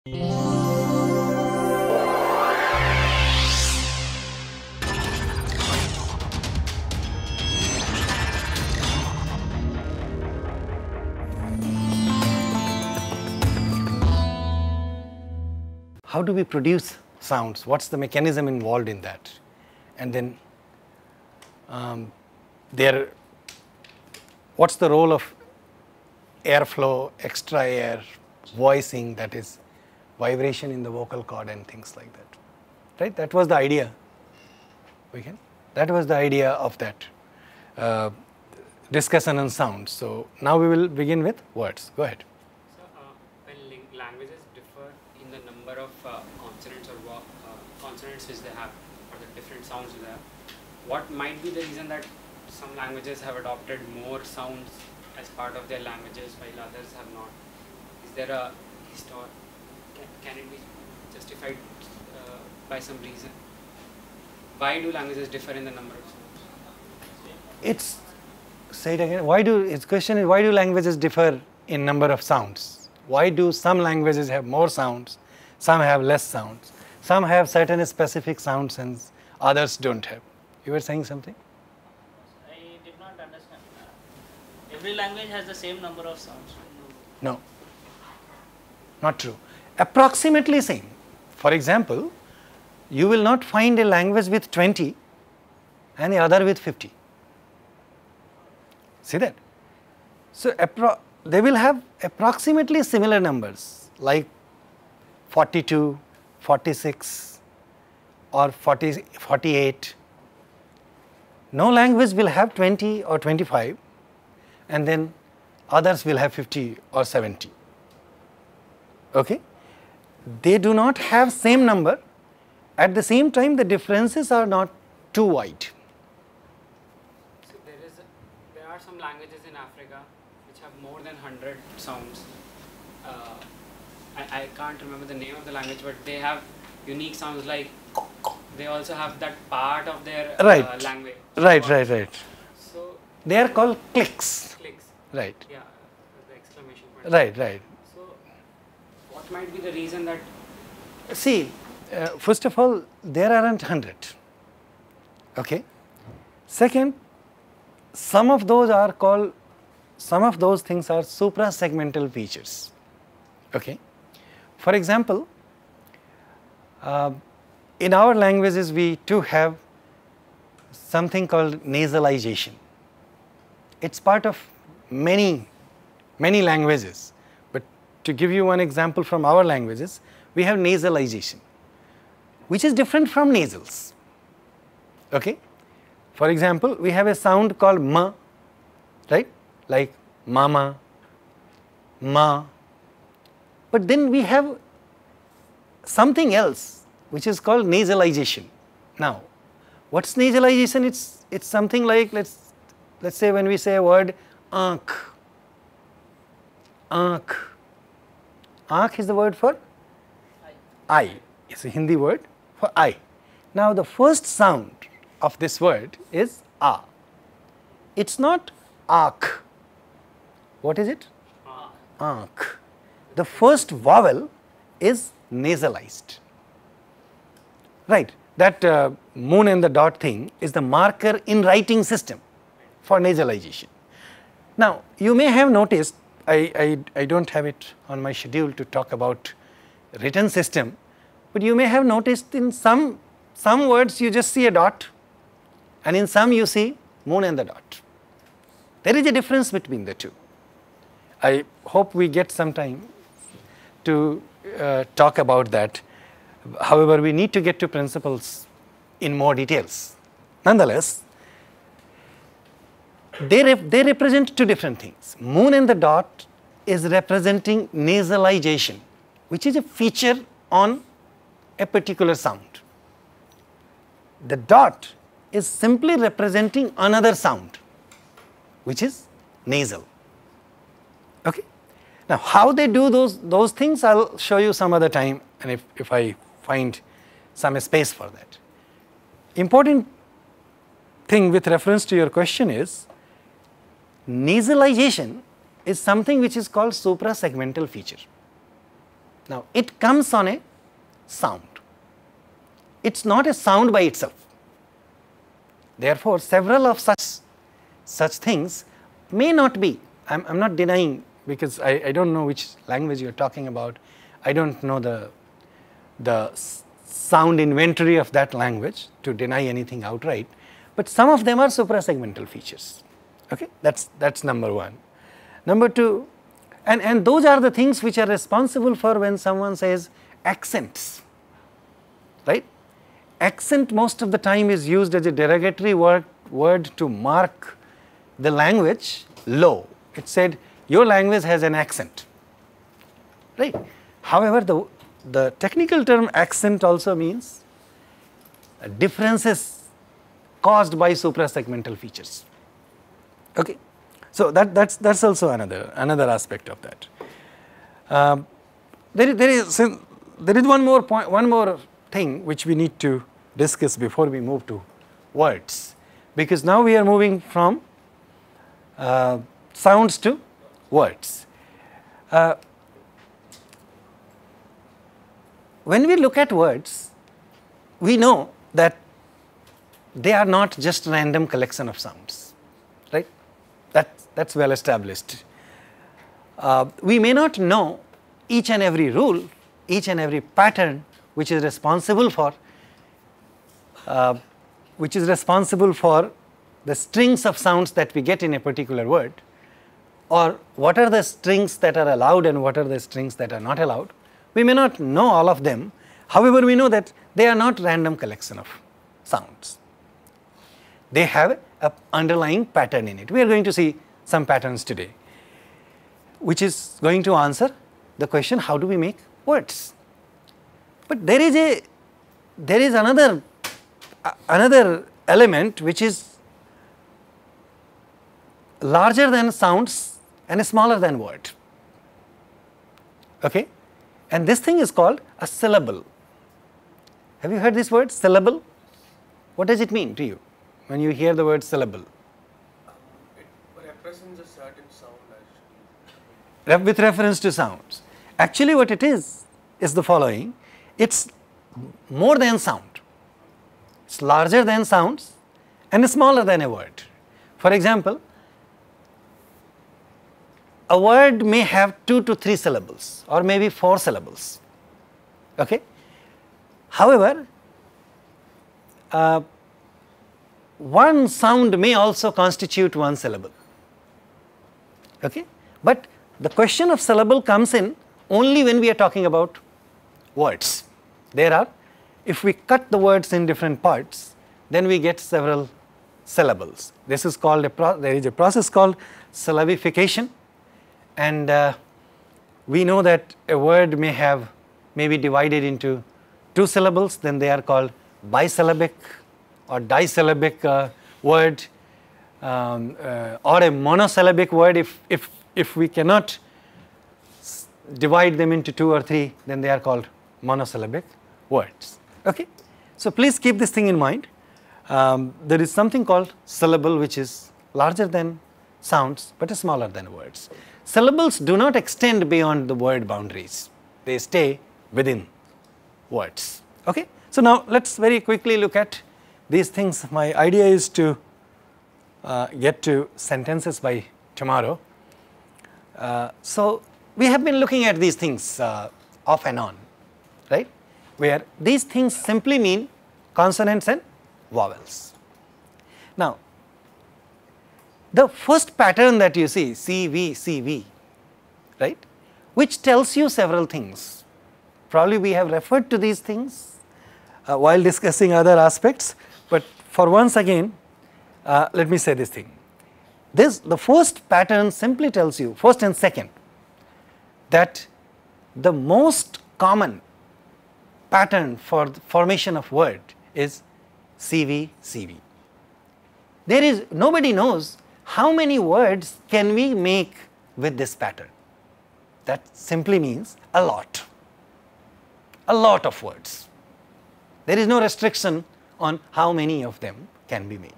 How do we produce sounds? What's the mechanism involved in that? And then what's the role of airflow, extra air, voicing, that is vibration in the vocal cord and things like that, right? That was the idea. That was the idea of that discussion on sounds. So now we will begin with words. Go ahead. So when languages differ in the number of consonants or consonants which they have, or the different sounds they have, what might be the reason that some languages have adopted more sounds as part of their languages while others have not? Is there a can it be justified by some reason? Why do languages differ in the number of sounds? Say it again. Its question is, why do languages differ in number of sounds? Why do some languages have more sounds, some have less sounds, some have certain specific sounds and others don't have? You were saying something? I did not understand. Every language has the same number of sounds. No, not true. Approximately same. For example, you will not find a language with 20 and the other with 50. See that? So they will have approximately similar numbers like 42, 46 or 48. No language will have 20 or 25 and then others will have 50 or 70. Okay? They do not have same number. At the same time, the differences are not too wide. So there are some languages in Africa which have more than 100 sounds. I can't remember the name of the language, but they have unique sounds, like they also have that part of their language. Right. So they are called clicks. Clicks. Right. Yeah, the exclamation point. Right. So what might be the reason that? See, first of all, there aren't 100. Okay. Second, some of those things are suprasegmental features. Okay. For example, in our languages we too have something called nasalization. It's part of many languages, but to give you one example from our languages, we have nasalization, which is different from nasals. Okay. For example, we have a sound called ma, right, like mama, ma, but then we have something else which is called nasalization. Now, what's nasalization? It's something like, let's say when we say a word aankh. Aankh is the word for eye. It's a Hindi word for eye. Now, the first sound of this word is a. It's not aakh. What is it? Aankh. The first vowel is nasalized. Right. That moon and the dot thing is the marker in writing system for nasalization. Now, you may have noticed, I don't have it on my schedule to talk about written system, but you may have noticed in some words you just see a dot and in some you see moon and the dot. There is a difference between the two. I hope we get some time to talk about that. However, we need to get to principles in more details. Nonetheless, they represent two different things. Moon and the dot is representing nasalization, which is a feature on a particular sound. The dot is simply representing another sound, which is nasal. Okay. Now, how they do those things, I'll show you some other time, and if I find some space for that. Important thing with reference to your question is, nasalization is something which is called suprasegmental feature. Now, it comes on a sound. It is not a sound by itself. Therefore, several of such things may not be, I am not denying, because I do not know which language you are talking about, I do not know the sound inventory of that language to deny anything outright, but some of them are suprasegmental features. Okay? That is number one. Number two, and those are the things which are responsible for when someone says accents, right. Accent most of the time is used as a derogatory word to mark the language low. It said your language has an accent, right. However, the technical term accent also means differences caused by suprasegmental features. Okay. So, that's also another aspect of that. There is one more point, one more thing which we need to discuss before we move to words, because now we are moving from sounds to words. When we look at words, we know that they are not just random collection of sounds, right. That's well established. We may not know each and every rule, each and every pattern which is responsible for the strings of sounds that we get in a particular word, or what are the strings that are allowed and what are the strings that are not allowed. We may not know all of them. However, we know that they are not random collection of sounds. They have an underlying pattern in it. We are going to see some patterns today, which is going to answer the question, how do we make words? But there is another element which is larger than sounds and smaller than word. Okay? And this thing is called a syllable. Have you heard this word, syllable? What does it mean to you when you hear the word syllable? It represents a certain sound actually. With reference to sounds. Actually what it is the following. It's more than sound. It's larger than sounds and smaller than a word. For example, a word may have 2 to 3 syllables or maybe 4 syllables. Okay? However, one sound may also constitute 1 syllable. Okay? But the question of syllable comes in only when we are talking about words. If we cut the words in different parts, then we get several syllables. This is called there is a process called syllabification, and we know that a word may be divided into 2 syllables, then they are called bisyllabic or disyllabic word, or a monosyllabic word. If we cannot divide them into 2 or 3, then they are called monosyllabic words. Okay? So please keep this thing in mind. There is something called syllable which is larger than sounds but smaller than words. Syllables do not extend beyond the word boundaries. They stay within words. Okay? So now let's very quickly look at these things. My idea is to get to sentences by tomorrow. So we have been looking at these things off and on, right? Where these things simply mean consonants and vowels. Now, the first pattern that you see, CV, CV, right, which tells you several things. Probably we have referred to these things while discussing other aspects, but for once again, let me say this thing. The first pattern simply tells you, first and second, that the most common pattern for the formation of word is CV, CV. Nobody knows how many words can we make with this pattern. That simply means a lot of words. There is no restriction on how many of them can be made.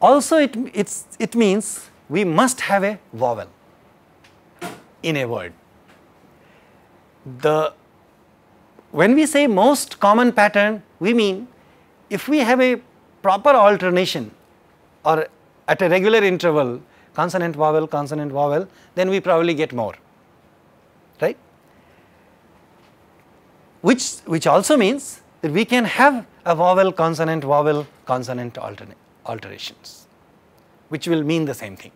Also, it means we must have a vowel in a word. when we say most common pattern, we mean if we have a proper alternation or at a regular interval, consonant vowel, then we probably get more, right? Which also means that we can have a vowel consonant alterations, which will mean the same thing.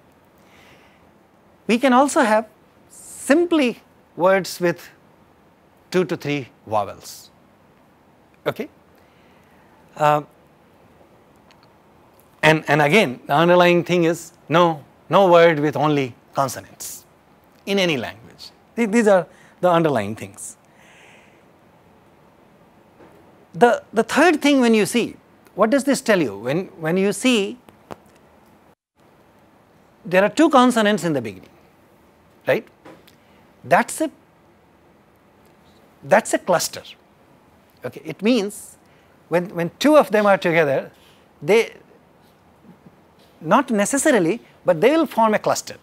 We can also have simply words with 2 to 3 vowels, okay? And again, the underlying thing is no word with only consonants in any language. These are the underlying things. The third thing, when you see, what does this tell you? When you see there are 2 consonants in the beginning, right? That's a cluster. Okay, it means when 2 of them are together, they not necessarily, but they will form a cluster.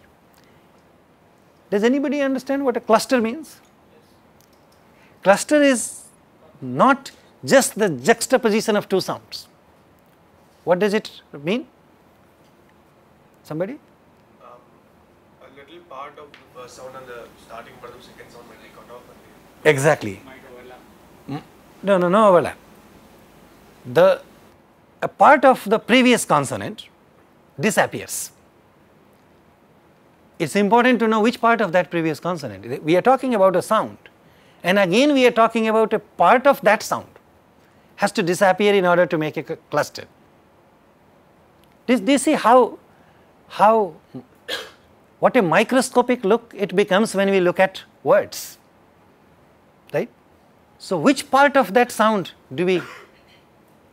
Does anybody understand what a cluster means? Cluster is not just the juxtaposition of 2 sounds. What does it mean? Somebody? A little part of the first sound and the starting part of the second sound might be cut off. Exactly. Might overlap. No overlap. A part of the previous consonant disappears. It's important to know which part of that previous consonant. We are talking about a sound, and again we are talking about a part of that sound has to disappear in order to make a cluster. Do you see what a microscopic look it becomes when we look at words, right? So which part of that sound do we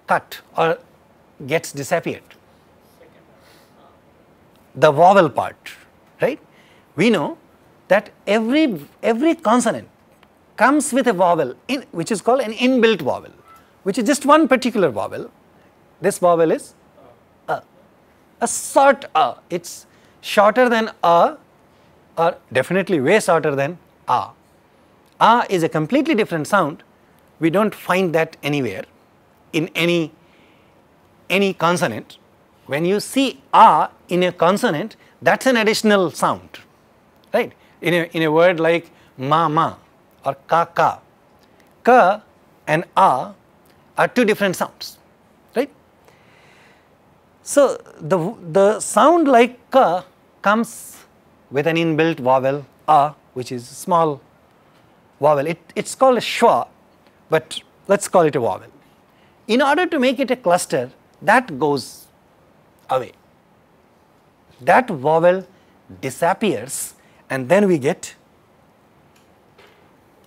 cut or gets disappeared? The vowel part, right? We know that every consonant comes with a vowel which is called an inbuilt vowel, which is just one particular vowel. This vowel is a short a. It's shorter than a, or definitely way shorter than a. A is a completely different sound. We don't find that anywhere in any consonant. When you see a in a consonant, that's an additional sound, right? In a word like ma or ka. Ka and a are 2 different sounds, right? So the sound like ka comes with an inbuilt vowel a, which is a small vowel. It's called a schwa, but let's call it a vowel. In order to make it a cluster, that goes away. That vowel disappears, and then we get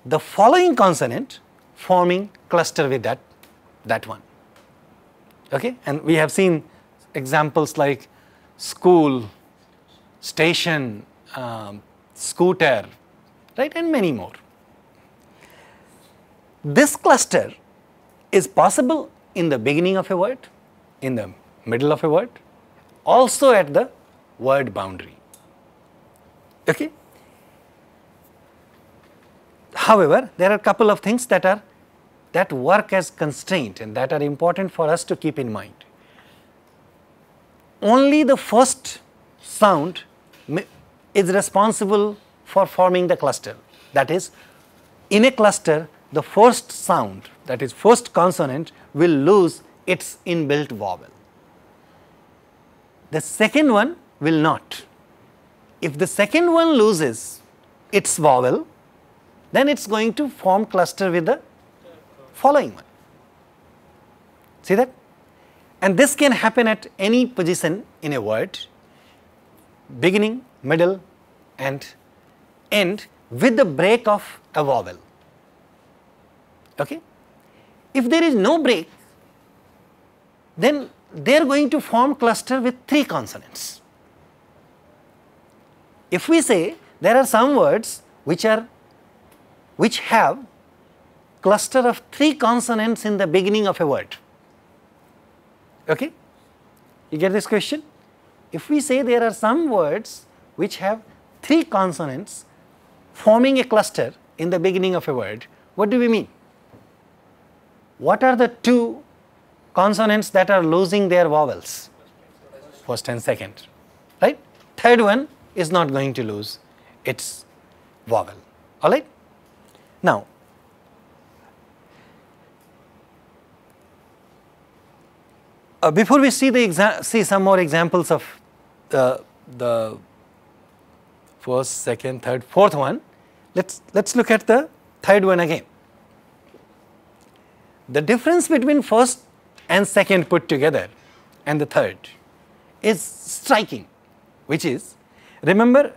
the following consonant forming cluster with that one. Okay, and we have seen examples like school, station, scooter, right, and many more. This cluster is possible in the beginning of a word, in the middle of a word, also at the word boundary. Okay. However, there are a couple of things that work as constraint and that are important for us to keep in mind. Only the first sound is responsible for forming the cluster. That is, in a cluster, the first sound, that is first consonant, will lose its inbuilt vowel. The second one will not. If the second one loses its vowel, then it's going to form cluster with the following one. See that? And this can happen at any position in a word, beginning, middle, and end, with the break of a vowel. Okay? If there is no break, then they are going to form cluster with 3 consonants. If we say there are some words which have cluster of 3 consonants in the beginning of a word. Okay? You get this question? If we say there are some words which have 3 consonants forming a cluster in the beginning of a word, what do we mean? What are the two consonants that are losing their vowels? First and second, right? Third one is not going to lose its vowel, all right? Now, before we see some more examples of the first, second, third, fourth one, let's look at the third one again. The difference between first and second put together and the third is striking, which is, remember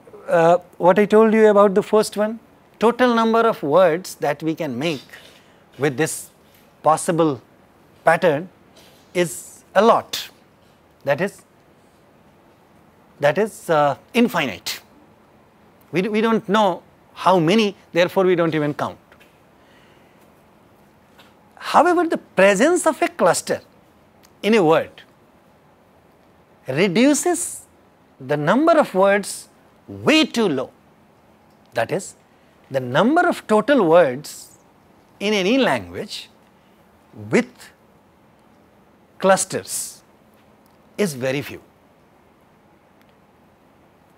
what I told you about the first one? Total number of words that we can make with this possible pattern is a lot. That is infinite. We don't know how many, therefore we don't even count. However, the presence of a cluster in a word reduces the number of words way too low. That is, the number of total words in any language with clusters is very few.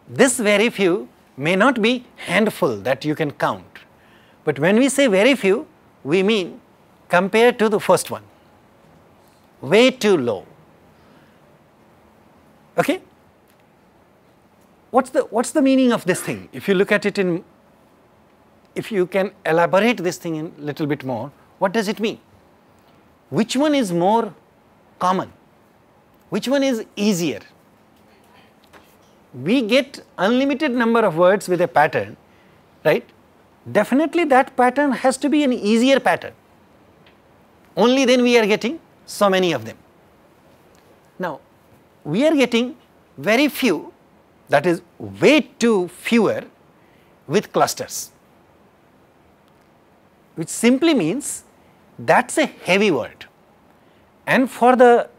This very few may not be handful that you can count, but when we say very few, we mean compared to the first one, way too low. Okay? What's the meaning of this thing? If you look at it in, if you can elaborate this thing in a little bit more, what does it mean? Which one is more common? Which one is easier? We get unlimited number of words with a pattern, right? Definitely that pattern has to be an easier pattern. Only then we are getting so many of them. Now, we are getting very few, that is way too fewer with clusters, which simply means that's a heavy word. And for the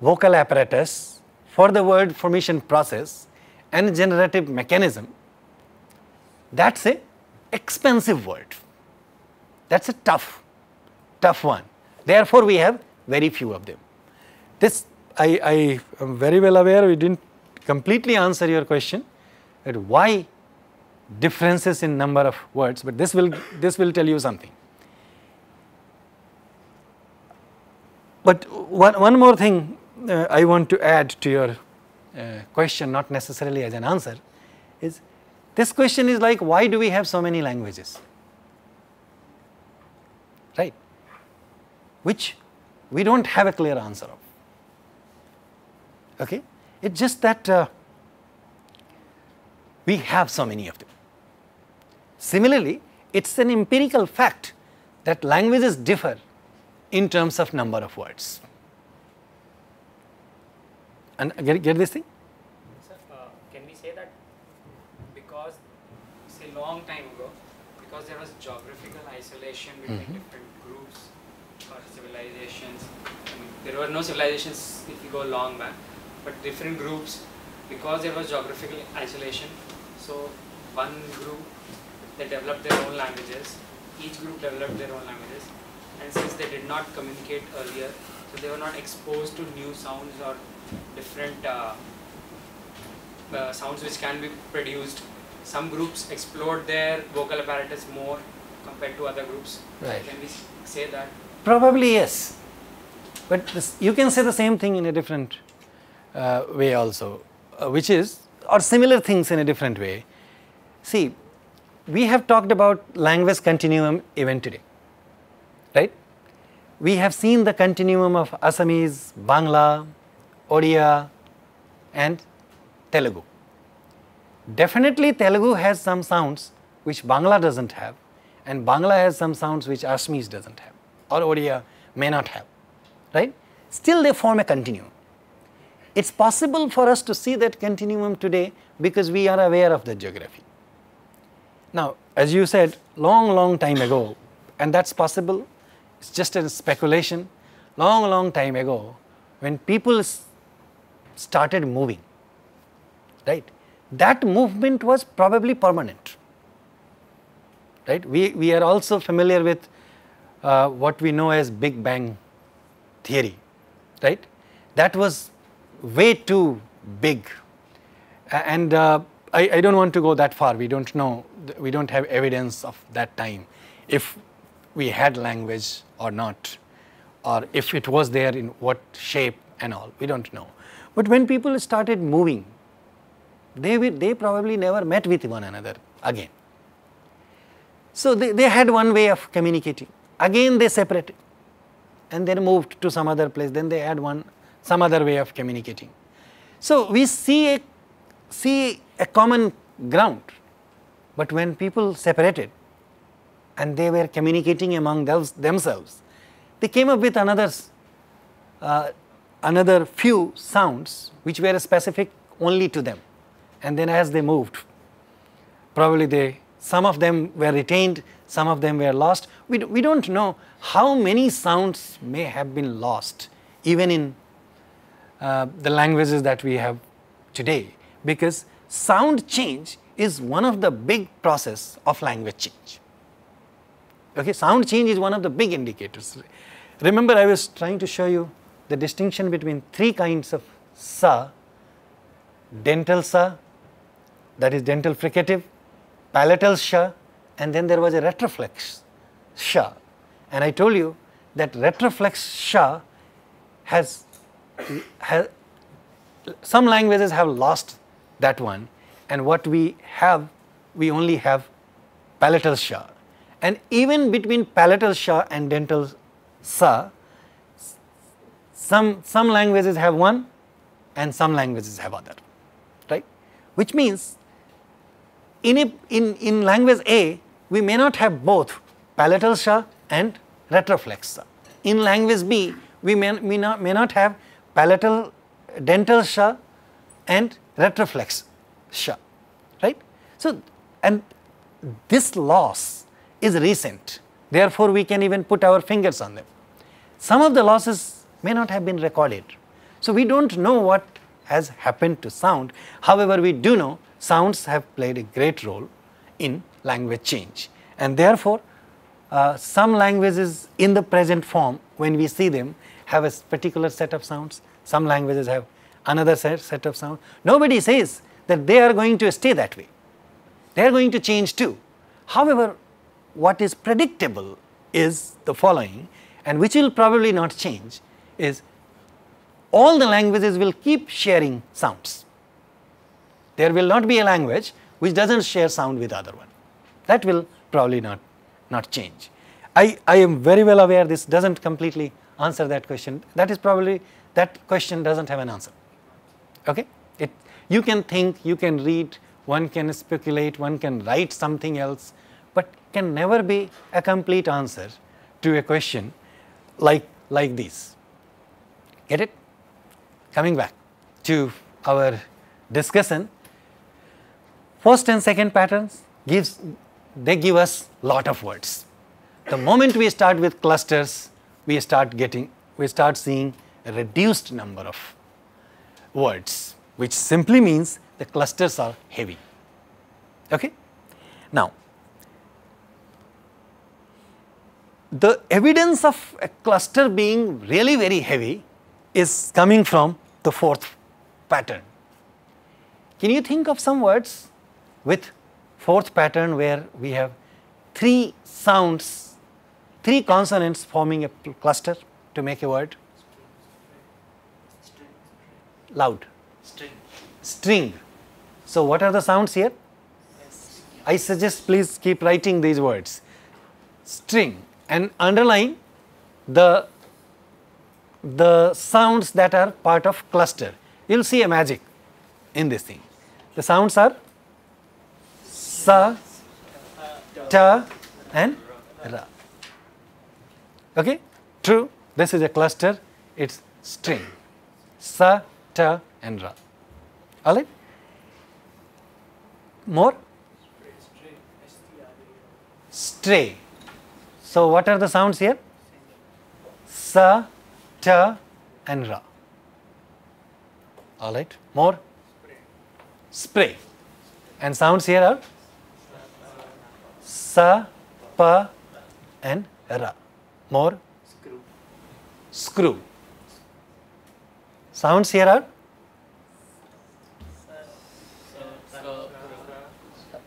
vocal apparatus, for the word formation process and generative mechanism, that's a expensive word. That's a tough one. Therefore, we have very few of them. This, I am very well aware we didn't completely answer your question that why differences in number of words, but this will tell you something. But one more thing I want to add to your question, not necessarily as an answer, is this question is like, why do we have so many languages? Right? Which we don't have a clear answer of. Okay? It's just that we have so many of them. Similarly, it's an empirical fact that languages differ in terms of number of words. And get this thing? Sir, can we say that because, say, long time ago, because there was geographical isolation between different groups or civilizations, I mean, there were no civilizations if you go long back, but different groups, because there was geographical isolation, so one group, they developed their own languages, each group developed their own languages, and since they did not communicate earlier, so they were not exposed to new sounds or different sounds which can be produced. Some groups explored their vocal apparatus more compared to other groups. Right. Can we say that? Probably yes. But you can say the same thing in a different way also, which is, or similar things in a different way. See, we have talked about language continuum even today, right? We have seen the continuum of Assamese, Bangla, Odia and Telugu. Definitely Telugu has some sounds which Bangla doesn't have, and Bangla has some sounds which Assamese doesn't have, or Odia may not have, right? Still they form a continuum. It's possible for us to see that continuum today because we are aware of the geography. Now, as you said, long time ago, and that's possible, it's just a speculation, long time ago, when people started moving, right? That movement was probably permanent. right? We are also familiar with what we know as Big Bang theory, right? That was way too big, and I don't want to go that far. We don't know, we don't have evidence of that time, if we had language or not, or if it was there, in what shape and all, we don't know. But when people started moving, they probably never met with one another again. So they had one way of communicating. Again they separated and then moved to some other place. Then they had some other way of communicating. So we see a common ground. But when people separated and they were communicating among themselves, they came up with another few sounds which were specific only to them. And then as they moved, probably some of them were retained, some of them were lost. We don't know how many sounds may have been lost even in the languages that we have today, because sound change is one of the big process of language change. Okay, sound change is one of the big indicators. Remember, I was trying to show you the distinction between three kinds of sa: dental sa, that is dental fricative, palatal sha, and then there was a retroflex sha. And I told you that retroflex sha has some languages have lost that one, and what we have, we only have palatal sha. And even between palatal sha and dental sa, some languages have one and some languages have other, right? Which means in language A, we may not have both palatal sha and retroflex sha. In language B, we may not have dental sha and retroflex sha, right? So, and this loss is recent, therefore we can even put our fingers on them. Some of the losses may not have been recorded. So we don't know what has happened to sound. However, we do know sounds have played a great role in language change, and therefore some languages in the present form, when we see them, have a particular set of sounds. Some languages have another set of sounds. Nobody says that they are going to stay that way. They are going to change too. However, what is predictable is the following, and which will probably not change, is all the languages will keep sharing sounds. There will not be a language which doesn't share sound with other one. That will probably not change. I am very well aware this doesn't completely answer that question. That is probably, that question doesn't have an answer. Okay? You can think, you can read, one can speculate, one can write something else, but can never be a complete answer to a question like this. Get it? Coming back to our discussion, first and second patterns they give us lot of words. The moment we start with clusters, we start seeing a reduced number of words, which simply means the clusters are heavy. Okay? Now, the evidence of a cluster being really very heavy is coming from the fourth pattern. Can you think of some words with fourth pattern where we have three sounds, three consonants forming a cluster to make a word? Loud. String. So what are the sounds here? I suggest please keep writing these words. String, and underline the sounds that are part of cluster. You will see a magic in this thing. The sounds are sa, ta and ra. Okay? True, this is a cluster, it's string. Sa, ta and ra. Alright? More? Stray. So what are the sounds here? Sa, ta and ra. Alright, more? Spray. And sounds here are sa, pa, and ra. More? Screw. Screw. Sounds here are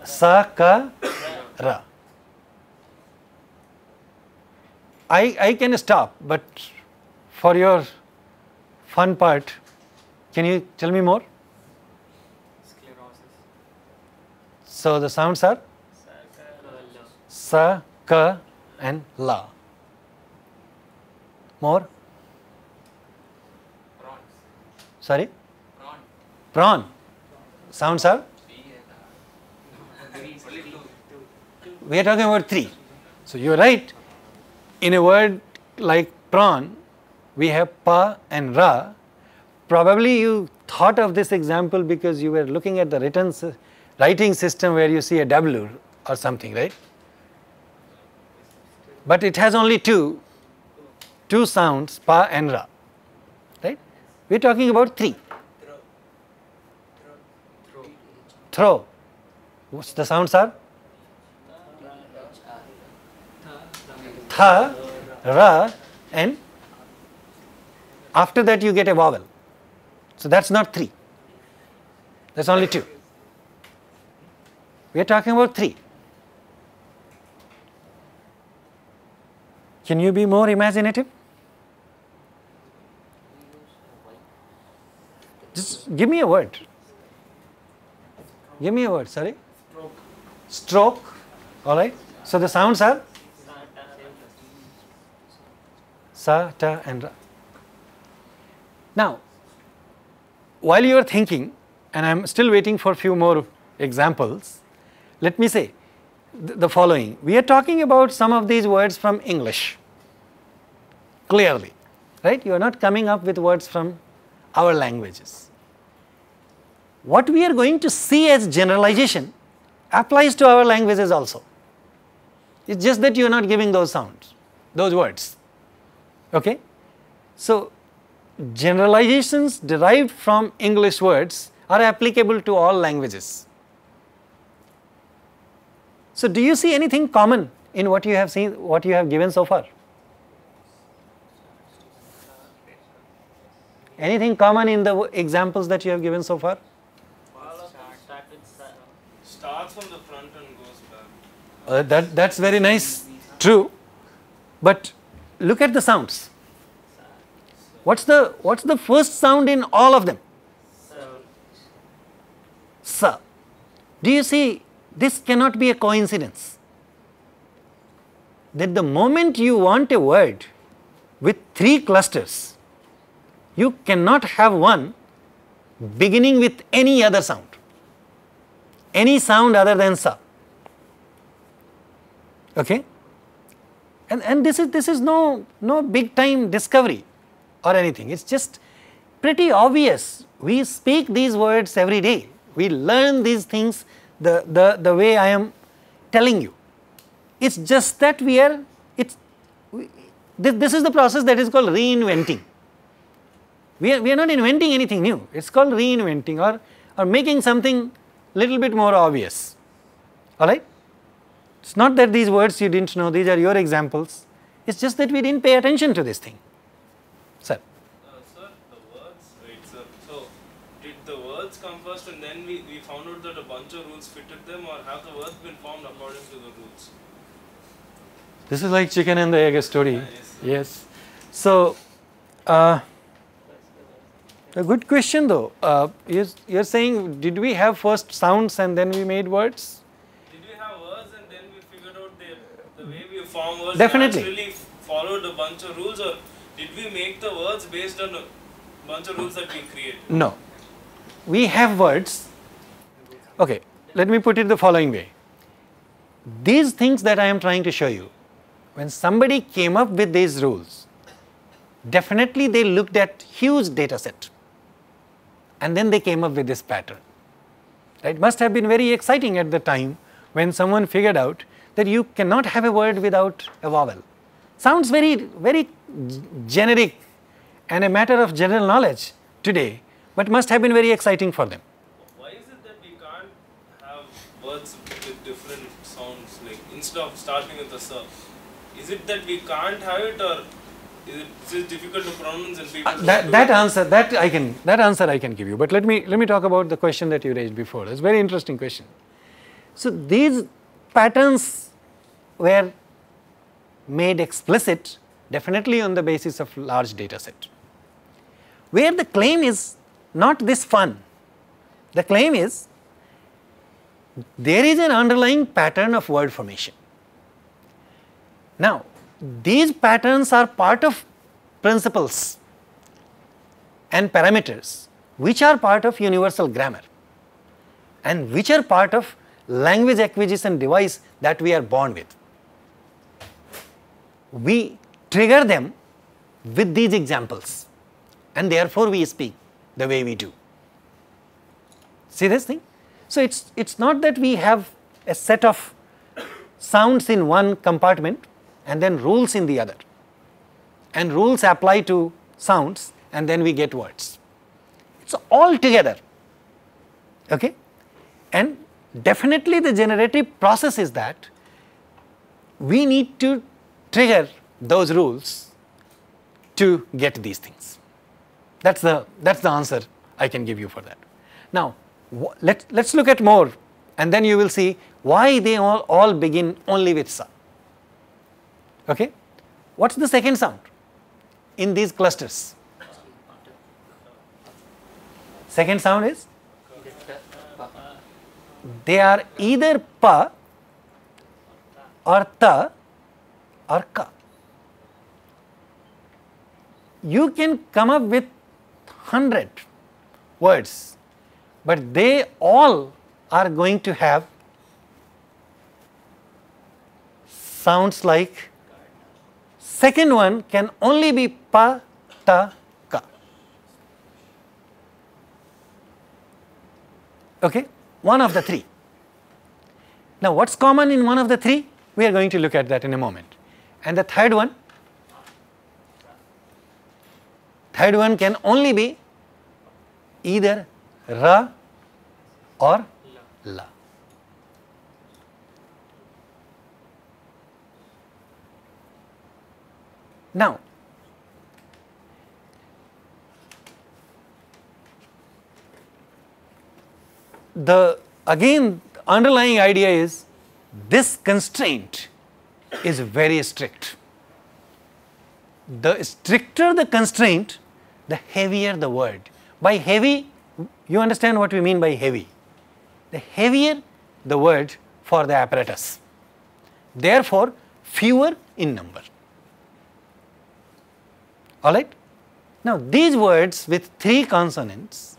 sa, ka, ra. I can stop, but for your fun part, can you tell me more? Sclerosis. So the sounds are sa, ka, and la. More? Prawns. Sorry? Prawn. Prawn. Sounds are? We are talking about 3. So you are right. In a word like prawn, we have pa and ra. Probably you thought of this example because you were looking at the writing system where you see a W or something, right? But it has only two sounds, pa and ra, right? We are talking about 3. Throw. What's the sounds are? Tha, ra, and after that you get a vowel. So that's not 3. That's only 2. We are talking about 3. Can you be more imaginative? Just give me a word. Give me a word, sorry. Stroke. All right. So the sounds are sa, ta, and ra. Now, while you are thinking, and I am still waiting for a few more examples, let me say the following. We are talking about some of these words from English, clearly, right? You are not coming up with words from our languages. What we are going to see as generalization applies to our languages also. It's just that you are not giving those sounds, those words. Okay? So, generalizations derived from English words are applicable to all languages. So, do you see anything common in what you have seen, what you have given so far? Anything common in the examples that you have given so far? Starts from the front and goes back. That's very nice, true. But look at the sounds. What's the first sound in all of them? Sa. Do you see, this cannot be a coincidence. That the moment you want a word with 3 clusters, you cannot have one beginning with any other sound. Any sound other than sa. Okay? And this is no big time discovery or anything. It's just pretty obvious. We speak these words every day. We learn these things the way I am telling you. It's just that this is the process that is called reinventing. We are not inventing anything new. It's called reinventing or making something little bit more obvious. All right? It's not that these words you didn't know, these are your examples. It's just that we didn't pay attention to this thing. Sir? Sir, the words, right, sir. So, did the words come first and then we found out that a bunch of rules fitted them, or have the words been formed according to the rules? This is like chicken and the egg story. Yes. Yes. So, a good question though. You're saying, did we have first sounds and then we made words? Did we have words and then we figured out the way we form words Definitely. naturally followed a bunch of rules, or did we make the words based on a bunch of rules that we created? No. We have words. Okay, let me put it the following way. These things that I am trying to show you, when somebody came up with these rules, definitely they looked at huge data set and then they came up with this pattern. It must have been very exciting at the time when someone figured out that you cannot have a word without a vowel. Sounds very, very generic and a matter of general knowledge today, but must have been very exciting for them. Why is it that we can't have words with different sounds? Like instead of starting with the sir. Is it that we can't have it, or is it just difficult to pronounce and people don't do That answer I can give you. But let me talk about the question that you raised before. It's a very interesting question. So these patterns were made explicit definitely on the basis of large data set, where the claim is not this fun. The claim is there is an underlying pattern of word formation. Now, these patterns are part of principles and parameters which are part of universal grammar and which are part of language acquisition device that we are born with. We trigger them with these examples and therefore we speak the way we do. See this thing? So it's not that we have a set of sounds in one compartment and then rules in the other, and rules apply to sounds and then we get words. It's all together, okay? And definitely the generative process is that we need to trigger those rules to get these things. That's the answer I can give you for that. Now, let's look at more, and then you will see why they all begin only with sa. Okay? What's the second sound in these clusters? Second sound is? They are either pa or ta or ka. You can come up with 100 words, but they all are going to have sounds like. Second one can only be pa, ta, ka. Okay? One of the three. Now, what's common in one of the three? We are going to look at that in a moment. And the third one can only be either ra or la. Now, the underlying idea is this constraint is very strict. The stricter the constraint, the heavier the word. By heavy, you understand what we mean by heavy. The heavier the word for the apparatus, therefore fewer in number. Alright? Now, these words with 3 consonants,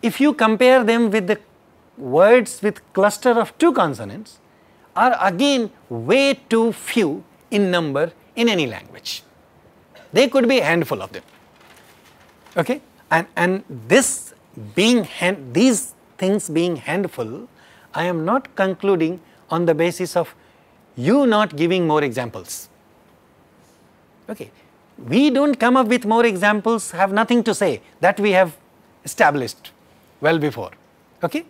if you compare them with the words with cluster of 2 consonants, are again way too few in number in any language. There could be a handful of them. Okay? And these things being handful, I am not concluding on the basis of you not giving more examples. Okay? We don't come up with more examples, have nothing to say, that we have established well before. Okay?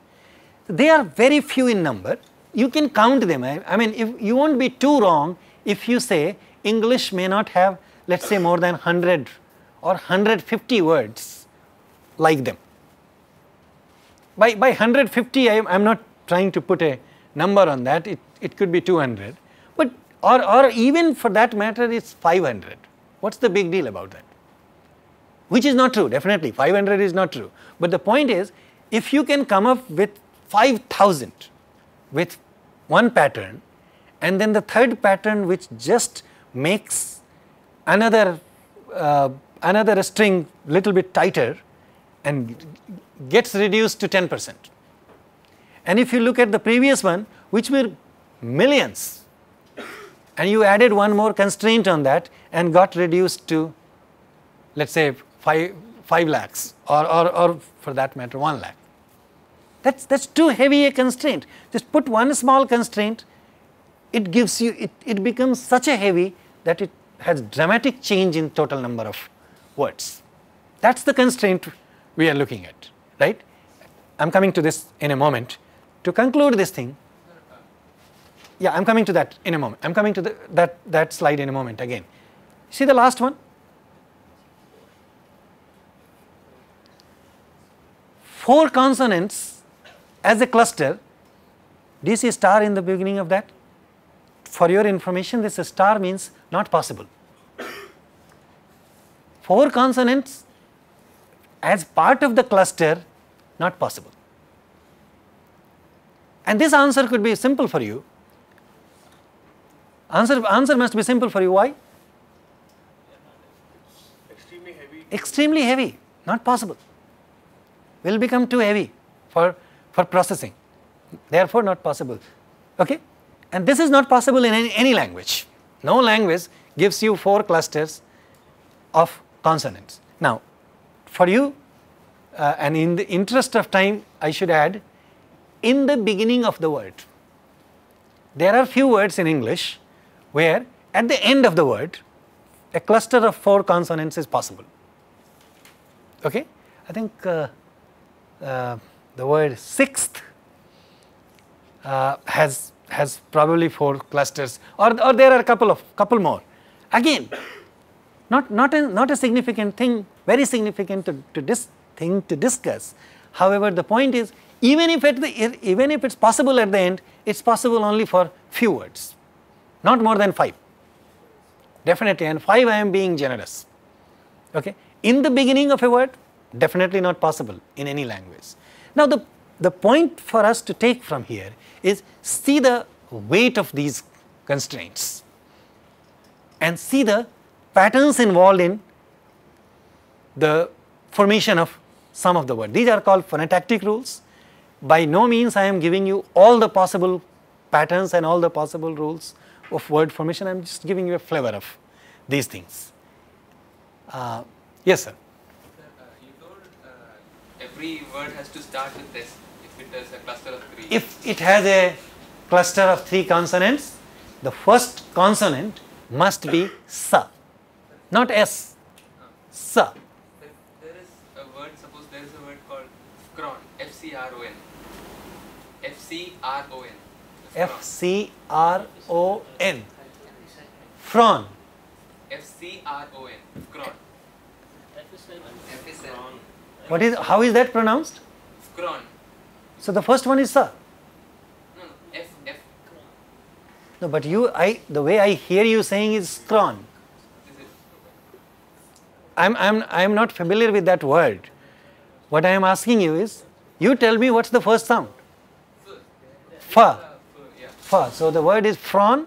They are very few in number. You can count them. I mean, if you won't be too wrong if you say English may not have, let's say, more than 100 or 150 words like them. By 150, I'm not trying to put a number on that. It could be 200, but or even for that matter, it's 500. What's the big deal about that? Which is not true, definitely, 500 is not true. But the point is, if you can come up with 5,000 with one pattern, and then the third pattern which just makes another string little bit tighter and gets reduced to 10%. And if you look at the previous one, which were millions, and you added one more constraint on that and got reduced to, let's say, 5 lakhs or for that matter 1 lakh. That's too heavy a constraint. Just put one small constraint, it gives you, it becomes such a heavy that it has dramatic change in total number of words. That's the constraint we are looking at, right? I'm coming to this in a moment. To conclude this thing, Yeah, I'm coming to that in a moment. I'm coming to that slide in a moment again. See the last one? 4 consonants as a cluster. Do you see a star in the beginning of that? For your information, this star means not possible. 4 consonants as part of the cluster, not possible. And this answer could be simple for you. Answer must be simple for you. Why? Extremely heavy. Extremely heavy, not possible. Will become too heavy for processing, therefore not possible. Okay? And this is not possible in any language. No language gives you 4 clusters of consonants. Now, for you, and in the interest of time, I should add, in the beginning of the word. There are few words in English where at the end of the word, a cluster of 4 consonants is possible. Okay? I think the word sixth has probably 4 clusters, or there are a couple more. Again, not a significant thing, very significant to discuss. However, the point is, even if it's possible at the end, it's possible only for few words, not more than 5. Definitely, and 5 I am being generous. Okay? In the beginning of a word, definitely not possible in any language. Now, the point for us to take from here is see the weight of these constraints and see the patterns involved in the formation of some of the word. These are called phonotactic rules. By no means I am giving you all the possible patterns and all the possible rules of word formation. I am just giving you a flavor of these things. Yes, sir. You told every word has to start with S if it has a cluster of 3. If it has a cluster of 3 consonants, the first consonant must be sa, not S, sa. There is a word, suppose there is a word called Fcron, F-C-R-O-N. F-C-R-O-N. F-C-R-O-N. Fron. F-C-R-O-N. Fcron. F7. How is that pronounced? Fcron. So the first one is sa. No, F. No, but the way I hear you saying is skron. Is it? I'm not familiar with that word. What I am asking you is, you tell me what's the first sound. Fa. Yeah. Fa. So the word is fron.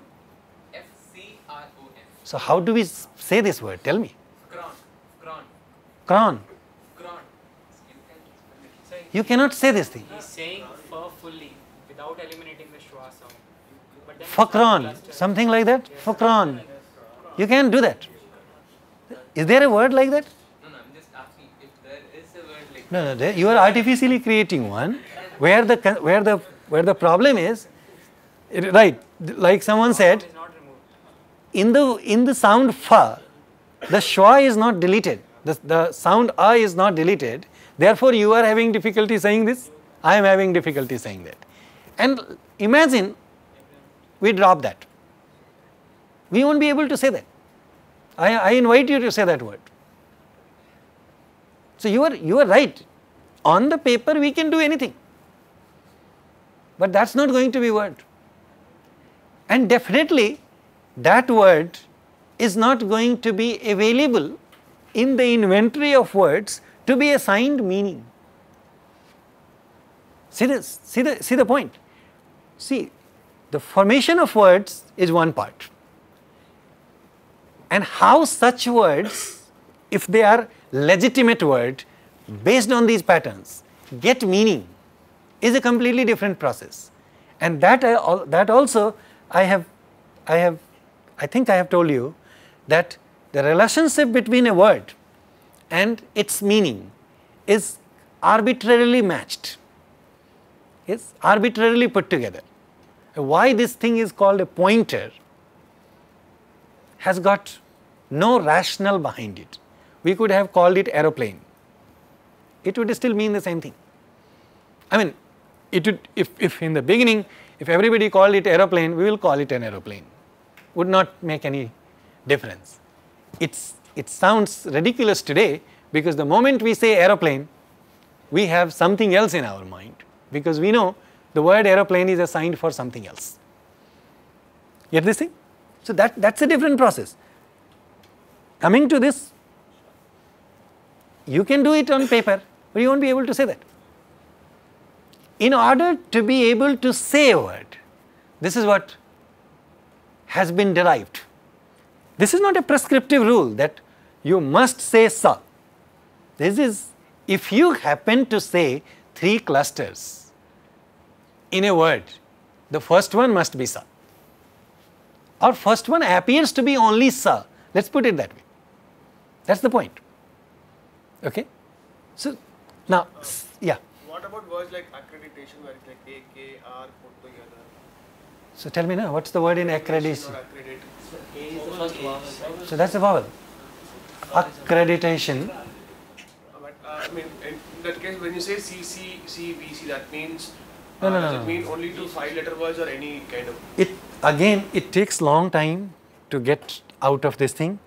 F-C-R-O-N. So how do we say this word? Tell me. Fcron. Cron. Fcron. You cannot say this thing. He's saying fa fully without eliminating the schwa sound. But then Fakron. Something like that. Fakron. You can't do that. Is there a word like that? No, I'm just asking if there is a word like No. You are artificially creating one where the problem is, right? Like someone said, is not removed. in the sound fa, the schwa is not deleted. The sound a is not deleted. Therefore, you are having difficulty saying this. I am having difficulty saying that. And imagine we drop that. We won't be able to say that. I invite you to say that word. So you are right. On the paper, we can do anything. But that's not going to be word. And definitely, that word is not going to be available in the inventory of words to be assigned meaning. See the point. See, the formation of words is one part. And how such words, if they are legitimate words, based on these patterns, get meaning, is a completely different process. And that also I think I have told you that the relationship between a word and its meaning is arbitrarily matched, is arbitrarily put together. Why this thing is called a pointer has got no rationale behind it. We could have called it aeroplane. It would still mean the same thing. I mean, if in the beginning, if everybody called it aeroplane, we will call it an aeroplane. Would not make any difference. It sounds ridiculous today because the moment we say aeroplane, we have something else in our mind because we know the word aeroplane is assigned for something else. Get this thing? So that's a different process. Coming to this, you can do it on paper, but you won't be able to say that. In order to be able to say a word, this is what has been derived. This is not a prescriptive rule that you must say sa. This is, if you happen to say 3 clusters in a word, the first one must be sa. Or first one appears to be only sa. Let's put it that way. That's the point. Okay? So, now, yeah. What about words like accreditation where it's like A, K, R put together? So tell me now, what's the word in accreditation? Or accredit. A is the first vowel. So that's a vowel. Accreditation. But I mean, in that case, when you say C, C, C, B, C, that means No, no, does no, it no. mean only to 5-letter words or any kind of? It takes long time to get out of this thing.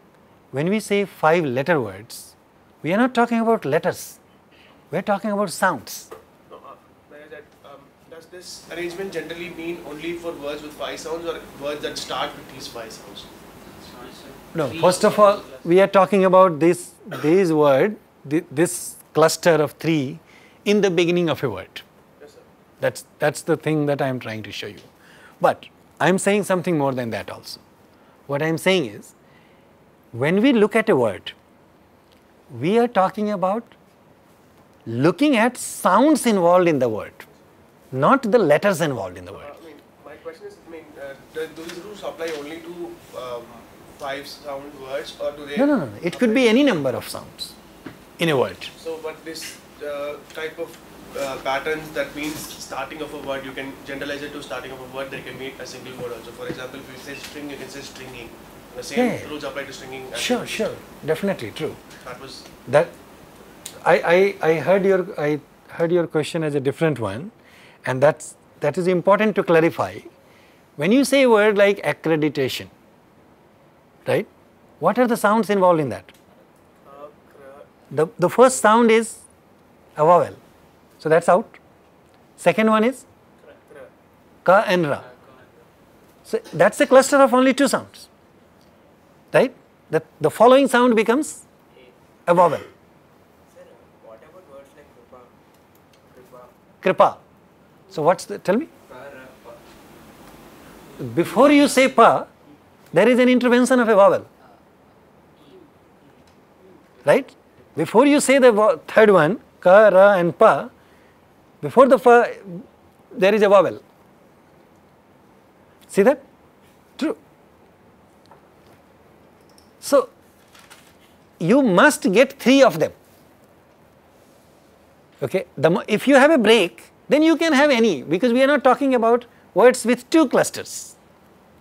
When we say 5-letter words, we are not talking about letters. We are talking about sounds. No, does this arrangement generally mean only for words with 5 sounds or words that start with these 5 sounds? No, first of all, we are talking about this word, this cluster of 3 in the beginning of a word. Yes, sir. That's the thing that I am trying to show you. But I am saying something more than that also. What I am saying is, when we look at a word, we are talking about looking at sounds involved in the word, not the letters involved in the word. I mean, my question is, do these rules apply only to 5 sound words or do they? No. It could be any number of sounds in a word. So, but this type of patterns, that means starting of a word, you can generalize it to starting of a word, they can be a single word also. For example, if you say string, you can say stringing. The same Yeah. rules apply to stringing. as Sure, well. sure, definitely true. That was. That I heard your question as a different one, and that is important to clarify. When you say a word like accreditation, right? What are the sounds involved in that? The first sound is a vowel, so that's out. Second one is ka and ra. So that's a cluster of only 2 sounds, right? The following sound becomes a vowel. Sir, what about words like kripa? Kripa. So what's the, tell me? Before you say pa, there is an intervention of a vowel. Right? Before you say the third one, ka, ra and pa, before the fa, there is a vowel. See that? True. So, you must get 3 of them. Okay? If you have a break, then you can have any, because we are not talking about words with 2 clusters,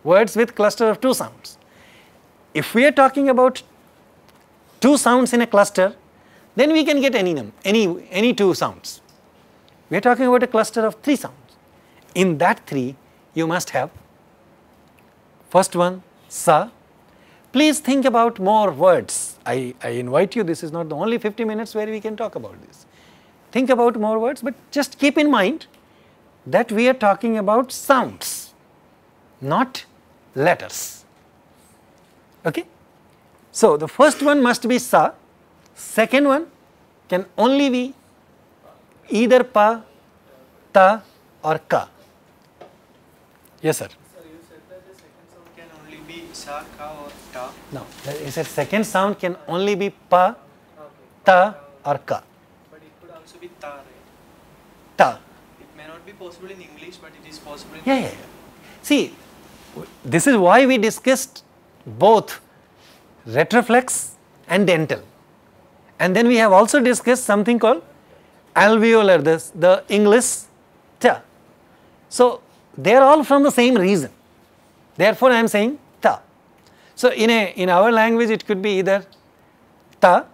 words with cluster of 2 sounds. If we are talking about 2 sounds in a cluster, then we can get any 2 sounds. We are talking about a cluster of 3 sounds. In that 3, you must have first one, sa. Please think about more words. I invite you, this is not the only 50 minutes where we can talk about this. Think about more words, but just keep in mind that we are talking about sounds, not letters. Okay? So, the first one must be sa, second one can only be either pa, ta or ka. Yes, sir. Sir, you said that the second sound can only be sa, ka or ta. No, he said second sound can only be pa, Okay. ta or ka. But it could also be ta, right? Ta. It may not be possible in English, but it is possible in Yeah. See, this is why we discussed both retroflex and dental. And then we have also discussed something called alveolar, the English ta. So, they are all from the same reason. Therefore, I am saying ta. So, in our language, it could be either ta,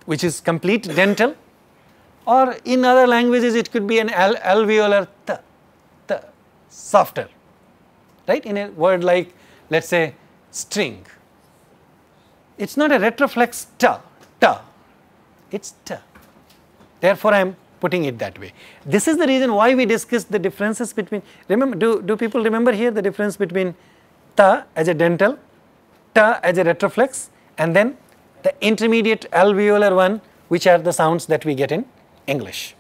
which is complete dental, or in other languages it could be an alveolar t, softer, right? In a word like, let us say, string, it is not a retroflex t, it is t. Therefore, I am putting it that way. This is the reason why we discussed the differences between, remember, do people remember here the difference between ta as a dental, ta as a retroflex, and then the intermediate alveolar one, which are the sounds that we get in English.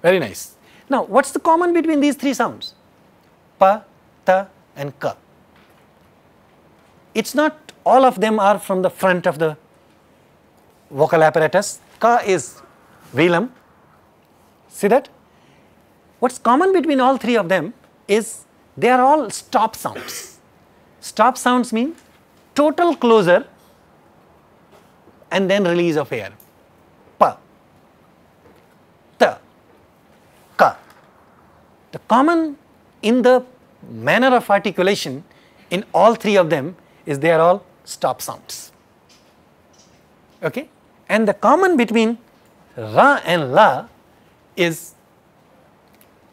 Very nice. Now, what is the common between these three sounds? Pa, ta and ka. It is not all of them are from the front of the vocal apparatus. Ka is velum. See that? What is common between all three of them is they are all stop sounds. Stop sounds mean total closure and then release of air. Pa, ta, ka. The common in the manner of articulation in all three of them is they are all stop sounds. Okay? And the common between ra and la is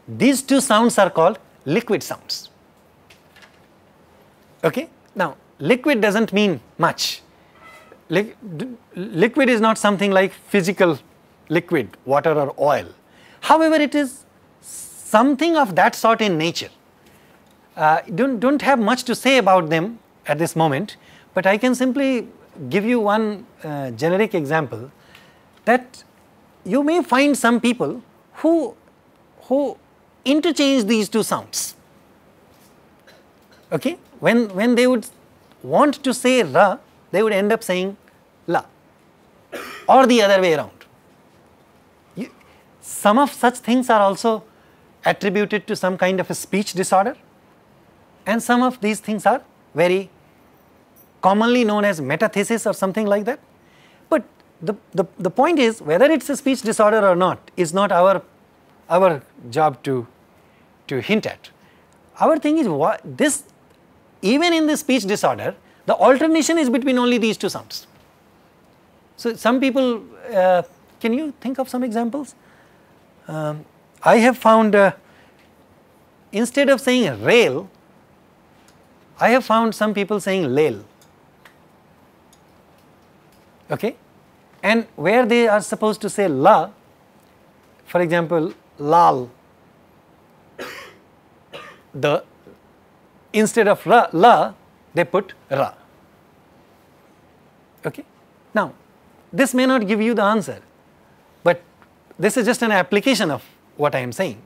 these two sounds are called liquid sounds. Okay? Now, liquid does not mean much. Liquid is not something like physical liquid, water or oil. However, it is something of that sort in nature. Don't have much to say about them at this moment, but I can simply give you one generic example, that you may find some people who interchange these two sounds. Okay? When they would want to say ra, they would end up saying la, or the other way around. Some of such things are also attributed to some kind of a speech disorder, and some of these things are very commonly known as metathesis or something like that. But the point is, whether it is a speech disorder or not is not our job to hint at. Our thing is, this, even in the speech disorder, the alternation is between only these two sounds. So, some people, can you think of some examples? I have found, instead of saying rail, I have found some people saying lail. Okay? And where they are supposed to say la, for example, lal, instead of la, they put ra. Okay? Now, this may not give you the answer, but this is just an application of what I am saying,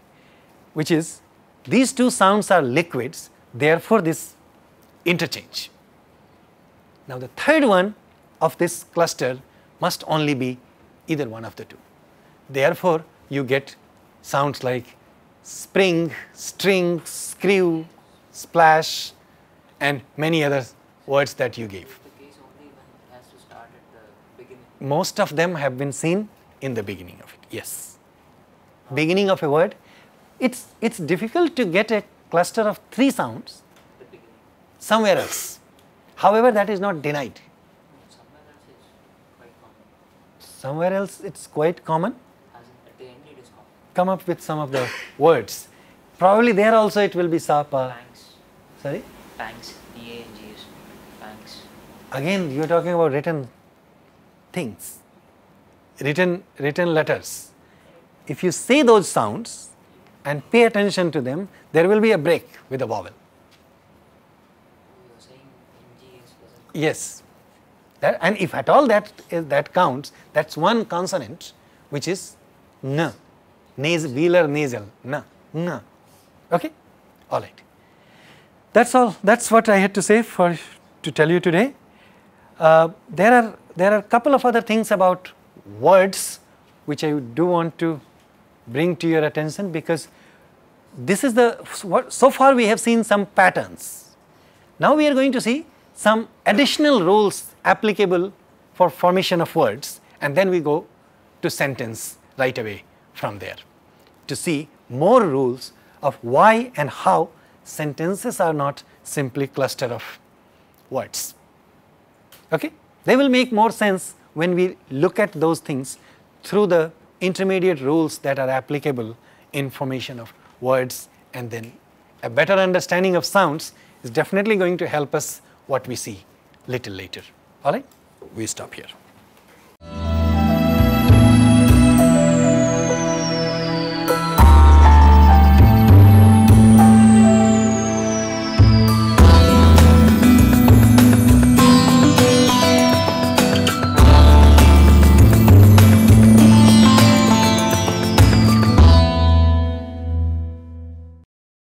which is these two sounds are liquids, therefore this interchange. Now, the third one of this cluster must only be either one of the two. Therefore, you get sounds like spring, string, screw, splash, and many other words that you gave. The case only when it has to start at the beginning. Most of them have been seen in the beginning of it. Yes. Beginning of a word. It's difficult to get a cluster of three sounds The beginning. somewhere else. However, that is not denied. Somewhere else it's quite common. Somewhere else it's quite common. As in at the end it is common. Come up with some of the words. Probably there also it will be sapa. Thanks. Sorry? Thanks. T-A-N-G-S. Thanks. Again, you are talking about written things, written letters. If you say those sounds and pay attention to them, there will be a break with a vowel. You are saying N-G-S doesn't. Yes. And if at all that counts, that's one consonant which is n, velar nasal, n. Okay? All right. That's all. That's what I had to say to tell you today. There are a couple of other things about words which I do want to bring to your attention, because this is so far we have seen some patterns. Now we are going to see some additional rules applicable for formation of words, and then we go to sentence right away from there to see more rules of why and how sentences are not simply cluster of words. Okay? They will make more sense when we look at those things through the intermediate rules that are applicable in formation of words, and then a better understanding of sounds is definitely going to help us what we see little later. All right, we stop here.